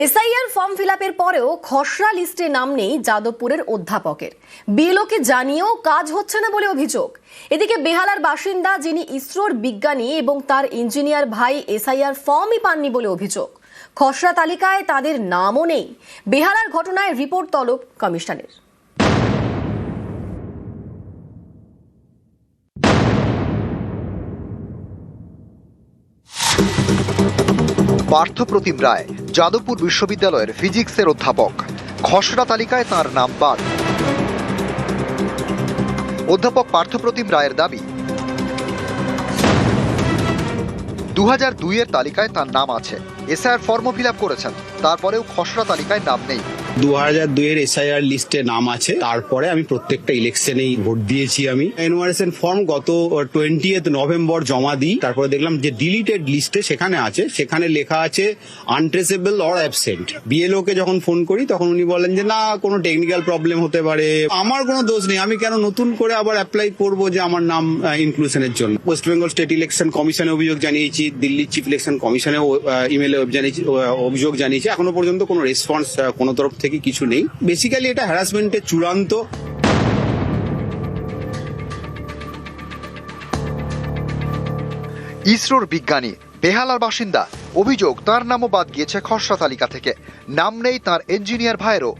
SIR form ফিলআপের পরেও খসড়া লিস্টে নাম নেই যাদবপুরের অধ্যাপকের। বিএলওকে জানিয়েও কাজ হচ্ছে না বলে অভিযোগ। এদিকে বেহালার বাসিন্দা যিনি ইসরোর বিজ্ঞানী এবং তার ইঞ্জিনিয়ার ভাই এসআইআর ফর্মই পাননি বলে অভিযোগ। খসড়া তালিকায় তাদের নামও নেই। বেহালার ঘটনায় রিপোর্ট তলব কমিশনের। পার্থপ্রতিম রায় যাদবপুর বিশ্ববিদ্যালয়ের ফিজিক্সের অধ্যাপক। খসড়া তালিকায় তার নাম বাদ। অধ্যাপক পার্থপ্রতিম রায়ের দাবি 2002 এর তালিকায় তার নাম আছে। এসআইআর ফর্ম ফিল আপ করেছেন, তারপরেও খসড়া তালিকায় নাম নেই। 2002 এর এসআইআর লিস্টে নাম আছে, তারপরে আমি প্রত্যেকটা ইলেকশনেই ভোট দিয়েছি। আমি এনওয়ারেশন ফর্ম গত 20 নভেম্বর জমা দিই। তারপরে দেখলাম যে ডিলিটেড লিস্টে সেখানে আছে, সেখানে লেখা আছে আনট্রেসেবল অর অ্যাবসেন্ট। বিএলও কে যখন ফোন করি তখন উনি বলেন যে না, কোনো টেকনিক্যাল প্রবলেম হতে পারে। আমার কোনো দোষ নেই, আমি কেন নতুন করে আবার অ্যাপ্লাই করবো যে আমার নাম ইনক্লুশনের জন্য। ওয়েস্ট বেঙ্গল স্টেট ইলেকশন কমিশনে অভিযোগ জানিয়েছি, দিল্লি চিফ ইলেকশন কমিশনেও ইমেলে অভিযোগ জানিয়েছি। এখনো পর্যন্ত কোনো রেসপন্স কোনো তরফ থেকে কিছু নেই। বেসিক্যালি এটা হ্যারাসমেন্টের চূড়ান্ত। ইসরোর বিজ্ঞানী, বেহালার বাসিন্দা, অভিযোগ তার নামও বাদ গিয়েছে খসড়া তালিকা থেকে। নাম নেই তার ইঞ্জিনিয়ার ভাইয়েরও।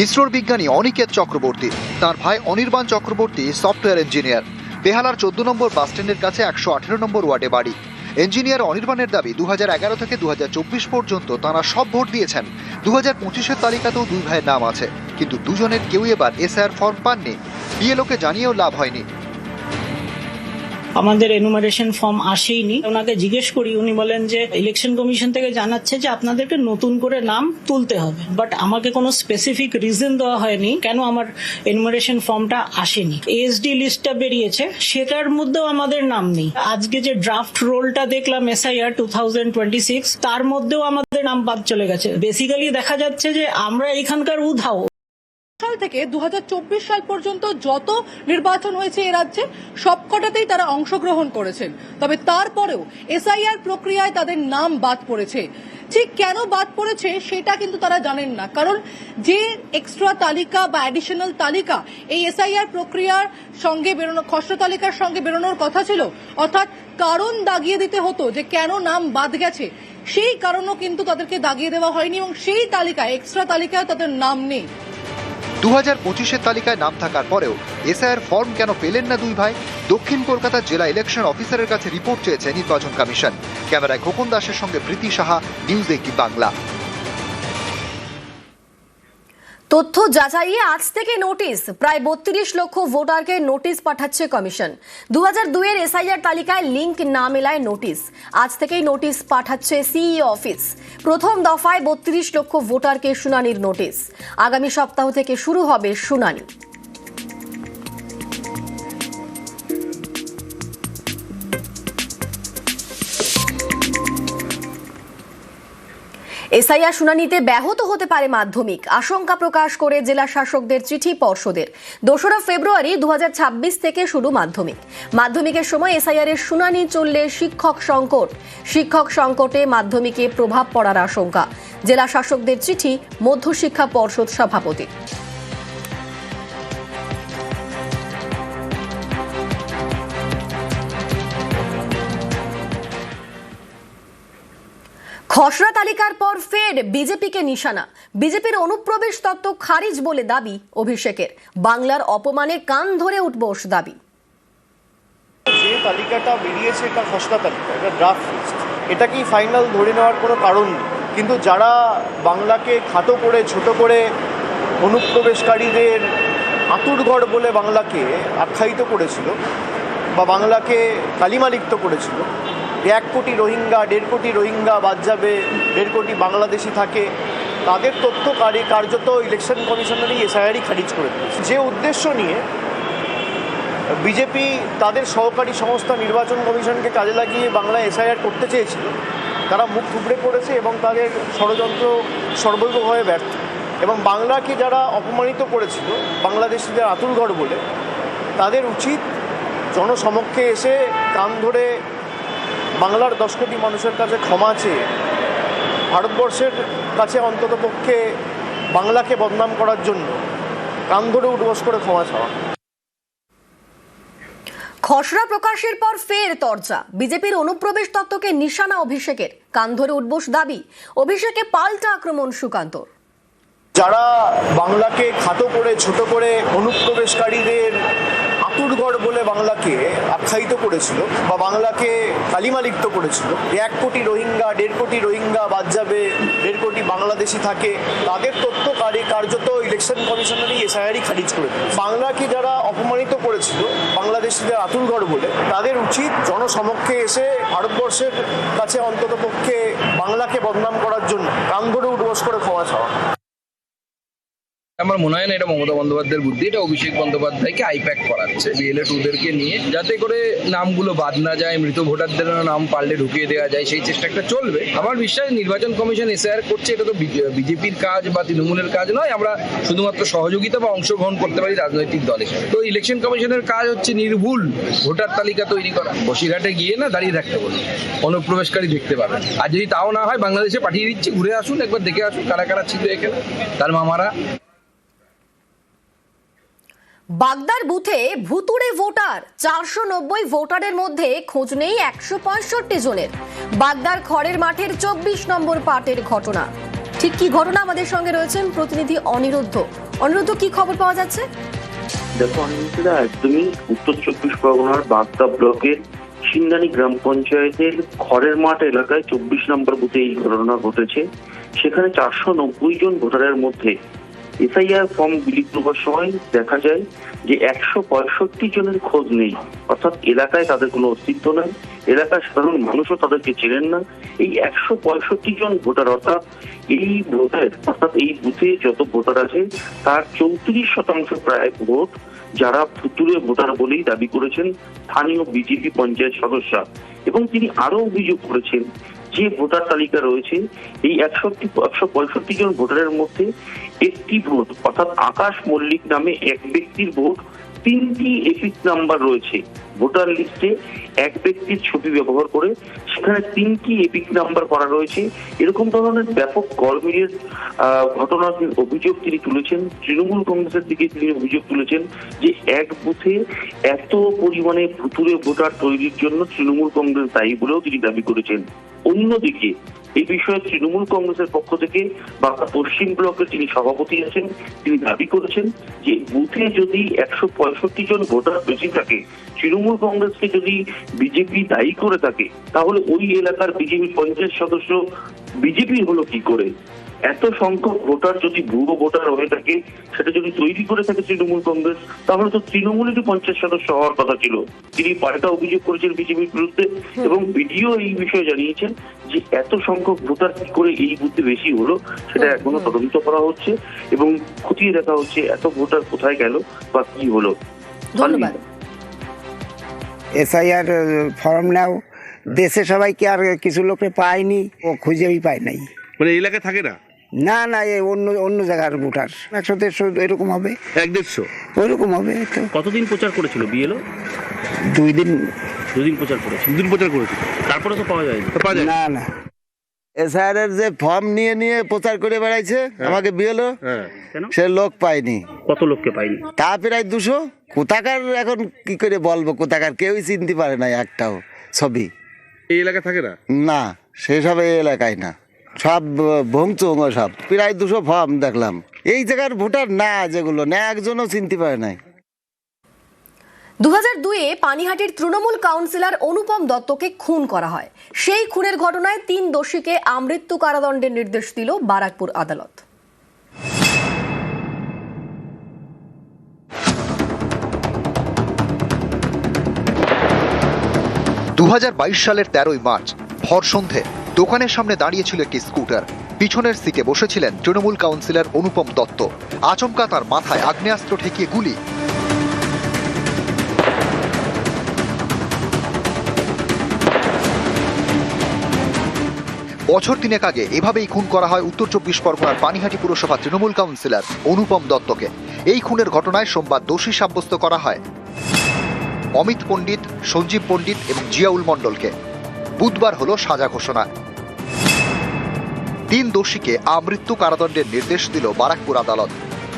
ইসরোর বিজ্ঞানী অনিকেত চক্রবর্তী, তার ভাই অনির্বাণ চক্রবর্তী সফটওয়্যার ইঞ্জিনিয়ার। বেহালার 14 নম্বর বাস স্ট্যান্ডের কাছে 118 নম্বর ওয়ার্ডে বাড়ি। ইঞ্জিনিয়ার অনির্বাণের দাবি 2011 থেকে 2024 পর্যন্ত তারা সব ভোট দিয়েছেন। 2025-এর তালিকাতেও দুই ভাইয়ের নাম আছে, কিন্তু দুজনের কেউই এবার এসআইআর ফর্ম পাননি। বিএলওকে জানিয়েও লাভ হয়নি। আমাদের এনুমারেশন ফর্ম আসেইনি। ওনাকে জিজ্ঞেস করি, উনি বলেন যে ইলেকশন কমিশন থেকে জানাচ্ছে যে আপনাদেরকে নতুন করে নাম তুলতে হবে। বাট আমাকে কোনো স্পেসিফিক রিজন দেওয়া হয়নি কেন আমার এনুমারেশন ফর্মটা আসেনি। এসডি লিস্টটা বেরিয়েছে, সেটার মধ্যেও আমাদের নাম নেই। আজকে যে ড্রাফট রোলটা দেখলাম এসআইআর 2026, তার মধ্যেও আমাদের নাম বাদ চলে গেছে। বেসিক্যালি দেখা যাচ্ছে যে আমরা এখানকার উধাও। সাল থেকে 2024 সাল পর্যন্ত যত নির্বাচন হয়েছে এ রাজ্যে সবকটাতেই তারা অংশগ্রহণ করেছেন, তবে তারপরেও এসআইআর প্রক্রিয়ায় তাদের নাম বাদ পড়েছে। ঠিক কেন বাদ পড়েছে সেটা কিন্তু তারা জানেন না, কারণ যে এক্সট্রা তালিকা বা অ্যাডিশনাল তালিকা এই এসআইআর প্রক্রিয়ার সঙ্গে বেরোনো, খসড়া তালিকার সঙ্গে বেরোনোর কথা ছিল, অর্থাৎ কারণ দাগিয়ে দিতে হতো যে কেন নাম বাদ গেছে, সেই কারণও কিন্তু তাদেরকে দাগিয়ে দেওয়া হয়নি এবং সেই তালিকায়, এক্সট্রা তালিকায় তাদের নাম নেই। 2025-এর তালিকায় নাম থাকার পরেও এসআইআর ফর্ম কেন পেলেন না দুই ভাই? দক্ষিণ কলকাতার জেলা ইলেকশন অফিসারের কাছে রিপোর্ট চেয়েছে নির্বাচন কমিশন। ক্যামেরায় খোকন দাসের সঙ্গে প্রীতি সাহা, নিউজ 18 বাংলা। তথ্য যাচাইয়ে আজ থেকে নোটিশ। প্রায় 32 লক্ষ ভোটারকে নোটিশ পাঠাচ্ছে কমিশন। 2002 এর এসআইআর তালিকায় লিংক না মেলায় নোটিশ। আজ থেকেই নোটিশ পাঠাচ্ছে সিইও অফিস। প্রথম দফায় 32 লক্ষ ভোটারকে শুনানির নোটিশ। আগামী সপ্তাহ থেকে শুরু হবে শুনানি। এসআইআর শুনানিতে ব্যাহত হতে পারে মাধ্যমিক, আশঙ্কা প্রকাশ করে জেলা শাসকদের চিঠি পর্ষদের। 2 ফেব্রুয়ারি 2026 থেকে শুরু মাধ্যমিক। মাধ্যমিকের সময় এসআইআর এর শুনানি চললে শিক্ষক সংকটে মাধ্যমিকে প্রভাব পড়ার আশঙ্কা। জেলা শাসকদের চিঠি মধ্যশিক্ষা পর্ষদ সভাপতি। খসড়া তালিকার পর ফের বিজেপিকে নিশানা। বিজেপির অনুপ্রবেশ তত্ত্ব খারিজ বলে দাবি অভিষেকের। বাংলার অপমানে কান ধরে উঠবোস দাবি। যে তালিকাটা বেরিয়েছে এটা খসড়া তালিকা, এটা ড্রাফট লিস্ট, এটা কি ফাইনাল ধরে নেওয়ার কোনো কারণ নেই। কিন্তু যারা বাংলাকে খাটো করে, ছোট করে, অনুপ্রবেশকারীদের আতুরঘর বলে বাংলাকে আখ্যায়িত করেছিল বা বাংলাকে কালিমালিপ্ত করেছিল, 1 কোটি রোহিঙ্গা, 1.5 কোটি রোহিঙ্গা বাদ যাবে, 1.5 কোটি বাংলাদেশি থাকে, তাদের তথ্য কার্যত ইলেকশন কমিশনারই এসআইআরই খারিজ করে দিয়েছে। যে উদ্দেশ্য নিয়ে বিজেপি তাদের সহকারী সংস্থা নির্বাচন কমিশনকে কাজে লাগিয়ে বাংলায় এসআইআর করতে চেয়েছিল, তারা মুখ থুবড়ে পড়েছে এবং তাদের ষড়যন্ত্র সর্বৈবভাবে ব্যর্থ। এবং বাংলাকে যারা অপমানিত করেছিল বাংলাদেশিদের আতুরঘর বলে, তাদের উচিত জনসমক্ষে এসে কান ধরে বাংলার 10 কোটি মানুষের কাছে ক্ষমা চেয়ে ভারতবর্ষের কাছে অন্ততপক্ষে বাংলাকে বদনাম করার জন্য কান ধরে উঠবস করে ক্ষমা চাওয়া। খসড়া প্রকাশের পর ফের তরজা, বিজেপির অনুপ্রবেশ তত্ত্বকে নিশানা অভিষেকের, কান ধরে উঠবোস দাবি, অভিষেকে পাল্টা আক্রমণ সুকান্তর। যারা বাংলাকে খাটো করে ছোট করে অনুপ্রবেশকারীদের আতুরঘর বলে বাংলাকে আখ্যায়িত করেছিল বা বাংলাকে কালিমালিপ্ত করেছিল, 1 কোটি রোহিঙ্গা 1.5 কোটি রোহিঙ্গা বাদ যাবে, 1.5 কোটি বাংলাদেশি থাকে, তাদের তথ্য কার্যত ইলেকশন কমিশনারই এসআইআরই খারিজ করে দিল। বাংলাকে যারা অপমানিত করেছিল বাংলাদেশিদের আতুরঘর বলে, তাদের উচিত জনসমক্ষে এসে ভারতবর্ষের কাছে অন্ততপক্ষে বাংলাকে বদনাম করার জন্য কান ধরে উঠবস করে ক্ষমা চাওয়া। আমার মনে হয় না এটা মমতা বন্দ্যোপাধ্যায়ের বুদ্ধি, এটা অভিষেক বন্দ্যোপাধ্যায়কে আইপ্যাক করাচ্ছে বিএলএ 2দেরকে নিয়ে, যাতে করে নামগুলো বাদ না যায়, মৃত ভোটারদের নাম পাল্টে ঢুকিয়ে দেওয়া যায়, সেই চেষ্টাটা চলবে। আমার বিশ্বাস নির্বাচন কমিশন এসআইআর করছে, এটা তো বিজেপির কাজ বা তৃণমূলের কাজ নয়। আমরা শুধুমাত্র সহযোগিতা বা অংশগ্রহণ করতে পারি রাজনৈতিক দলে। তো ইলেকশন কমিশনের কাজ হচ্ছে নির্ভুল ভোটার তালিকা তৈরি করা। বসিরহাটে গিয়ে না দাঁড়িয়ে থাকতে বলুন, অনুপ্রবেশকারী দেখতে পাবেন। আর যদি তাও না হয়, বাংলাদেশে পাঠিয়ে দিচ্ছি, ঘুরে আসুন, একবার দেখে আসুন কারা কারা ছিল এখানে, তার মামারা। বাগদার বুথে ভুতুড়ে ভোটার, 490 ভোটারের মধ্যে খোঁজ নেই 165 জনের। বাগদার খড়ের মাঠের 24 নম্বর পার্টের ঘটনা। ঠিক কি ঘটনা, আমাদের সঙ্গে রয়েছেন প্রতিনিধি অনিরুদ্ধ। অনিরুদ্ধ, কি খবর পাওয়া যাচ্ছে? দেখো অনিরুদ্ধা, একদমই উত্তর 24 পরগনার বাগদা ব্লকের সিন্দানি গ্রাম পঞ্চায়েতের খড়ের মাঠ এলাকায় 24 নম্বর বুথে এই ঘটনা ঘটেছে। সেখানে 490 জন ভোটারের মধ্যে এসআইআর ফর্ম বিলি করবার সময় দেখা যায় যে 165 জনের খোঁজ নেই, অর্থাৎ এলাকায় তাদের কোনো অস্তিত্ব নেই, এলাকার সাধারণ মানুষও তাদেরকে চেনেন না। এই 165 জন ভোটার অর্থাৎ এই বুথে যত ভোটার আছে তার 34% প্রায় ভোট যারা ভুতুড়ে ভোটার বলেই দাবি করেছেন স্থানীয় বিজেপি পঞ্চায়েত সদস্য। এবং তিনি আরো অভিযোগ করেছেন যে ভোটার তালিকা রয়েছে এই 165 জন ভোটারের মধ্যে একটি ভোট অর্থাৎ আকাশ মল্লিক নামে এক ব্যক্তির ভোট 3টি এপিক নাম্বার রয়েছে ভোটার লিস্টে। এক ব্যক্তির ছবি ব্যবহার করে সেখানে 3টি এপিক নাম্বার করা রয়েছে। এরকম ধরনের ব্যাপক গরমিলের ঘটনার অভিযোগ তিনি তুলেছেন। তৃণমূল কংগ্রেসের দিকে তিনি অভিযোগ তুলেছেন যে এক বুথে এত পরিমাণে ভুতুড়ে ভোটার তৈরির জন্য তৃণমূল কংগ্রেস দায়ী বলেও তিনি দাবি করেছেন। অন্যদিকে এই বিষয়ে তৃণমূল কংগ্রেসের পক্ষ থেকে বাংলা পশ্চিম ব্লকের যিনি সভাপতি আছেন তিনি দাবি করেছেন যে বুথে যদি 165 জন ভোটার বেশি থাকে, তৃণমূল কংগ্রেসকে যদি বিজেপি দায়ী করে থাকে, তাহলে ওই এলাকার বিজেপি পঞ্চায়েত সদস্য বিজেপি হলো কি করে? এত সংখ্যক ভোটার যদি ভুয়ো ভোটার হয়ে থাকে, সেটা যদি তৈরি করে থাকে তৃণমূল কংগ্রেস, তাহলে তো তৃণমূলেরই পঞ্চায়েত সদস্য হওয়ার কথা ছিল। তিনি পাল্টা অভিযোগ করেছেন বিজেপির বিরুদ্ধে এবং বিডিও এই বিষয়ে জানিয়েছেন যে এত সংখ্যক ভোটার কি করে এই বুথে বেশি হলো সেটা এখনো তদন্ত করা হচ্ছে এবং খতিয়ে দেখা হচ্ছে এত ভোটার কোথায় গেল বা কি হলো। ধন্যবাদ। এসআইআর ফর্ম নাও, দেশে সবাই কি আর কিছু লোকে পায়নি, ও খুঁজেই পায় নাই। মানে এই এলাকায় থাকে না? না না, এই অন্য জায়গার ভোটার 100-150 এরকম হবে, 100-150 ওইরকম হবে। তো কতদিন প্রচার করেছিল বিএলও? 2 দিন প্রচার করেছিল। 2 দিন প্রচার করেছিল, তারপরে তো পাওয়া যায়নি। না না, এসআইআর যে ফর্ম নিয়ে প্রচার করে বেড়াইছে আমাকে বিএলও, সে লোক পায়নি। কত লোককে পাইনি? তা প্রায় 200। কোথাকার এখন কি করে বলবো, কোথাকার কেউই চিনতে পারে না একটাও ছবি। এই এলাকায় থাকে না? না, সেসব এই এলাকায় না, সব ভংচং, সব প্রায় 200 ফর্ম দেখলাম। এই জায়গার ভোটার না, যেগুলো না একজনও চিনতে পারে নাই। 2002-এ পানিহাটির তৃণমূল কাউন্সিলর অনুপম দত্তকে খুন করা হয়। সেই খুনের ঘটনায় 3 দোষীকে আমৃত্যু কারাদণ্ডের নির্দেশ দিল বারাকপুর আদালত। 2022 সালের 13ই মার্চ ভর সন্ধে দোকানের সামনে দাঁড়িয়েছিল একটি স্কুটার। পিছনের সিটে বসেছিলেন তৃণমূল কাউন্সিলর অনুপম দত্ত। আচমকা তার মাথায় আগ্নেয়াস্ত্র ঠেকিয়ে গুলি। বছর 3 আগে এভাবেই খুন করা হয় উত্তর 24 পরগনার পানিহাটি পুরসভা তৃণমূল কাউন্সিলর অনুপম দত্তকে। এই খুনের ঘটনায় সোমবার দোষী সাব্যস্ত করা হয় অমিত পণ্ডিত, সঞ্জীব পণ্ডিত এবং জিয়াউল মণ্ডলকে। বুধবার হলো সাজা ঘোষণা। 3 দোষীকে আমৃত্যু কারাদণ্ডের নির্দেশ দিল বারাকপুর আদালত।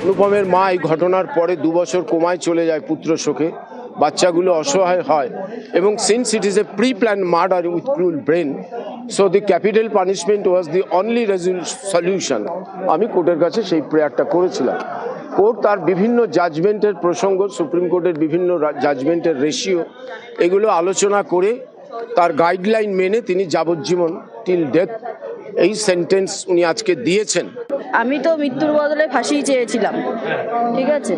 অনুপমের মা এই ঘটনার পরে 2 বছর কোমায় চলে যায় পুত্র শোকে, বাচ্চাগুলো অসহায় হয়, এবং since it is a pre plan murder with cruel brain, so the capital punishment was the only solution. আমি কোর্টের কাছে সেই প্রেয়ারটা করেছিলাম। কোর্ট তার বিভিন্ন জাজমেন্টের প্রসঙ্গ, সুপ্রিম কোর্টের বিভিন্ন জাজমেন্টের রেশিও, এগুলো আলোচনা করে তার গাইডলাইন মেনে তিনি যাবজ্জীবন টিল ডেথ এই সেন্টেন্স উনি আজকে দিয়েছেন। আমি তো মৃত্যুর বদলে ফাঁসি চেয়েছিলাম, ঠিক আছে।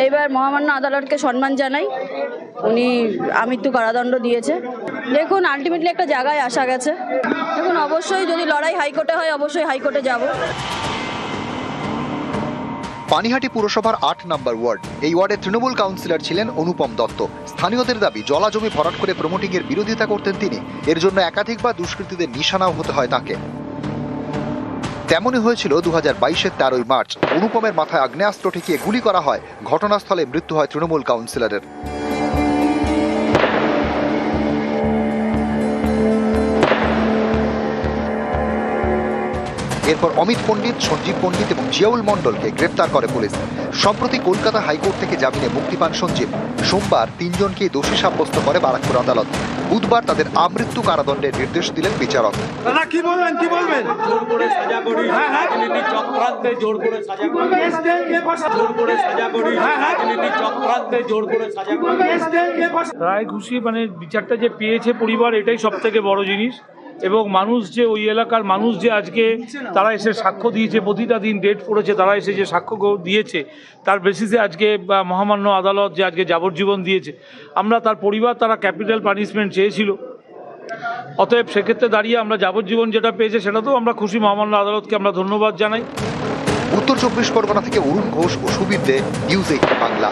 এইবার মহামান্য আদালতকে সম্মান জানাই, উনি আমৃত্যু কারাদণ্ড দিয়েছে। দেখুন আলটিমেটলি একটা জায়গায় আসা গেছে। দেখুন অবশ্যই যদি লড়াই হাইকোর্টে হয় অবশ্যই হাইকোর্টে যাব। পানিহাটি পুরসভার 8 নম্বর ওয়ার্ড, এই ওয়ার্ডে তৃণমূল কাউন্সিলর ছিলেন অনুপম দত্ত। স্থানীয়দের দাবি জলা জমি ভরাট করে প্রমোটিং এর বিরোধিতা করতেন তিনি। এর জন্য একাধিকবার দুষ্কৃতীদের নিশানাও হতে হয় তাকে। তেমনই হয়েছিল 2022-এর 13ই মার্চ। অনুপমের মাথায় আগ্নেয়াস্ত্র ঠেকিয়ে গুলি করা হয়, ঘটনাস্থলে মৃত্যু হয় তৃণমূল কাউন্সিলরের। এরপর অমিত পণ্ডিত, সঞ্জীব পণ্ডিত এবং জিয়াউল মণ্ডলকে গ্রেপ্তার করে পুলিশ। সম্প্রতি কলকাতা হাইকোর্ট থেকে জামিনে মুক্তি পান সঞ্জীব। সোমবার 3 জনকে দোষী সাব্যস্ত করে বারাকপুর আদালত। বুধবার তাদের আমৃত্যু কারাদণ্ডের নির্দেশ দিলেন বিচারক। রায় খুশি, মানে বিচারটা যে পেয়েছে পরিবার, এটাই সব থেকে বড় জিনিস। এবং মানুষ যে ওই এলাকার মানুষ যে আজকে তারা এসে সাক্ষ্য দিয়েছে, প্রতিটা দিন ডেট পড়েছে, তারা এসে যে সাক্ষ্য দিয়েছে তার বেসিসে আজকে মহামান্য আদালত যে আজকে যাবজ্জীবন দিয়েছে। আমরা তার পরিবার, তারা ক্যাপিটাল পানিশমেন্ট চেয়েছিল, অতএব সেক্ষেত্রে দাঁড়িয়ে আমরা যাবজ্জীবন যেটা পেয়েছে সেটাতেও আমরা খুশি। মহামান্য আদালতকে আমরা ধন্যবাদ জানাই। উত্তর 24 পরগনা থেকে অরুণ ঘোষ ও সুবীর দে, নিউজ 18 বাংলা।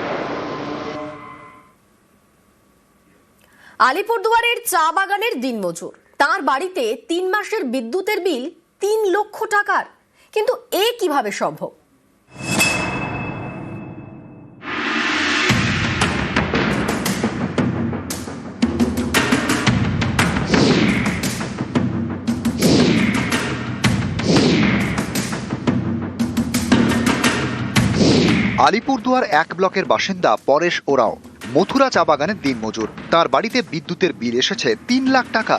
আলিপুরদুয়ারের চা বাগানের দিনমজুর, তার বাড়িতে 3 মাসের বিদ্যুতের বিল 3 লক্ষ টাকার। কিন্তু এ কিভাবে সম্ভব? আলিপুরদুয়ার 1 ব্লকের বাসিন্দা পরেশ ওরাও মথুরা চা বাগানের দিনমজুর। তার বাড়িতে বিদ্যুতের বিল এসেছে 3 লাখ টাকা।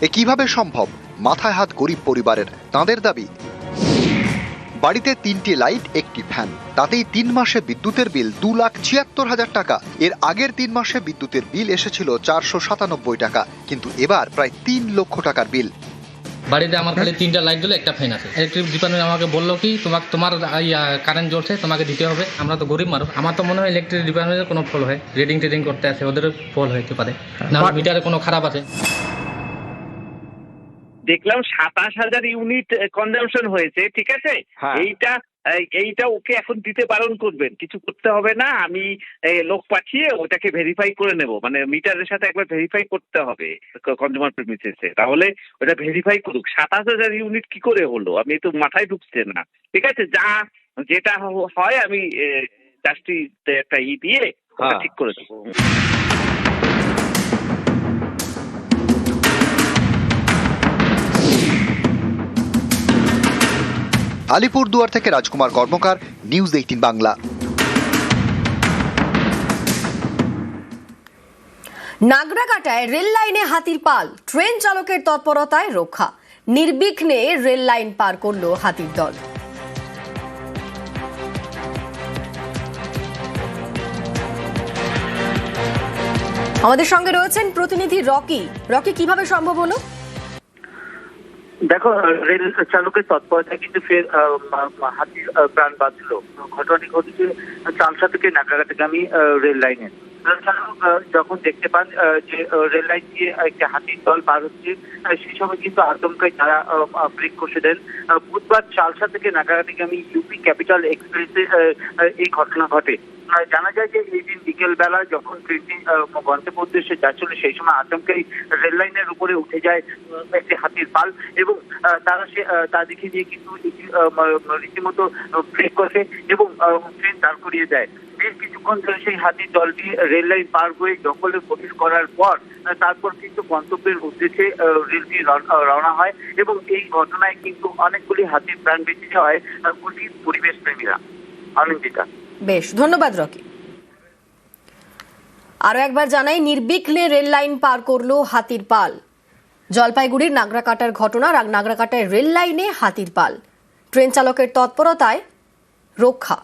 এ কিভাবে সম্ভব? মাথায় হাত গরিব পরিবারের। তাঁদের দাবি, বাড়িতে 3টি লাইট, 1টি ফ্যান, তাতেই 3 মাসে বিদ্যুতের বিল 2,76,000 টাকা। এর আগের 3 মাসে বিদ্যুতের বিল এসেছিল 497 টাকা, কিন্তু এবার প্রায় 3 লক্ষ টাকার বিল। বাড়িতে আমার খালি 3টা লাইট জ্বলে, 1টা ফ্যান আছে। ইলেকট্রিক ডিপার্টমেন্ট আমাকে বললো কি তোমার কারেন্ট জ্বলছে, তোমাকে দিতে হবে। আমরা তো গরিব মানুষ, আমার তো মনে হয় ইলেকট্রিক ডিপার্টমেন্টের কোনো ফল হয়, রিডিং টিডিং করতে আছে, ওদের ফল হইতে পারে, না মিটারে কোনো খারাপ আছে। দেখলাম 27,000 ইউনিট কনজাম্পশন হয়েছে, ঠিক আছে। এইটা ওকে এখন দিতে বারণ করবেন, কিছু করতে হবে না, আমি লোক পাঠিয়ে ওটাকে ভেরিফাই করে নেব। মানে মিটারের সাথে একবার ভেরিফাই করতে হবে কনজিউমার প্রিমিসেসে, তাহলে ওটা ভেরিফাই করুক। 27,000 ইউনিট কি করে হলো আমি তো মাথায় ঢুকছে না, ঠিক আছে। যেটা হয় আমি জাস্টিস একটা দিয়ে ঠিক করে দেবো। আলিপুরদুয়ার থেকে রাজকুমার কর্মকার, নিউজ 18 বাংলা। নাগরাকাটায় রেল লাইনে হাতির পাল, ট্রেন চালকের তৎপরতায় রক্ষা। নির্বিঘ্নে রেল লাইন পার করল হাতির দল। আমাদের সঙ্গে রয়েছেন প্রতিনিধি রকি। রকি, কিভাবে সম্ভব হলো? দেখো, রেল চালকের তৎপরতায় কিন্তু ফের হাতির প্রাণ বাঁচল। ঘটনাটি ঘটেছে চালসা থেকে নাগরাকাটাগামী রেল লাইনে। রেল চালক যখন দেখতে পান যে রেল লাইন দিয়ে একটি হাতির দল পার হচ্ছে, সেই সময় কিন্তু আতঙ্কায় তারা ব্রেক কষে দেন। বুধবার চালসা থেকে নাগরাকাটাগামী ইউপি ক্যাপিটাল এক্সপ্রেসে এই ঘটনা ঘটে। জানা যায় যে এই দিন বিকেলবেলা যখন ট্রেনটি গন্তব্য উদ্দেশ্যে যাচ্ছিল সেই সময় আচমকাই রেল লাইনের উপরে উঠে যায় একটি হাতির পাল এবং তারা তা দেখে নিয়ে কিন্তু রীতিমতো ব্রেক করে এবং ট্রেন দাঁড় করিয়ে দেয়। বেশ কিছুক্ষণ ধরে সেই হাতির দলটি রেল লাইন পার হয়ে জঙ্গলে প্রবেশ করার পর তারপর কিন্তু গন্তব্যের উদ্দেশ্যে রেলটি রওনা হয় এবং এই ঘটনায় কিন্তু অনেকগুলি হাতির প্রাণ বেঁচে যাওয়ায় খুশি পরিবেশ প্রেমীরা। অনিন্দিতা। বেশ, ধন্যবাদ রকি। আরো একবার জানাই, নির্বিঘ্নে রেল লাইন পার করলো হাতির পাল। জলপাইগুড়ির নাগরাকাটার ঘটনা, নাগরাকাটায় রেল লাইনে হাতির পাল। ট্রেন চালকের তৎপরতায় রক্ষা।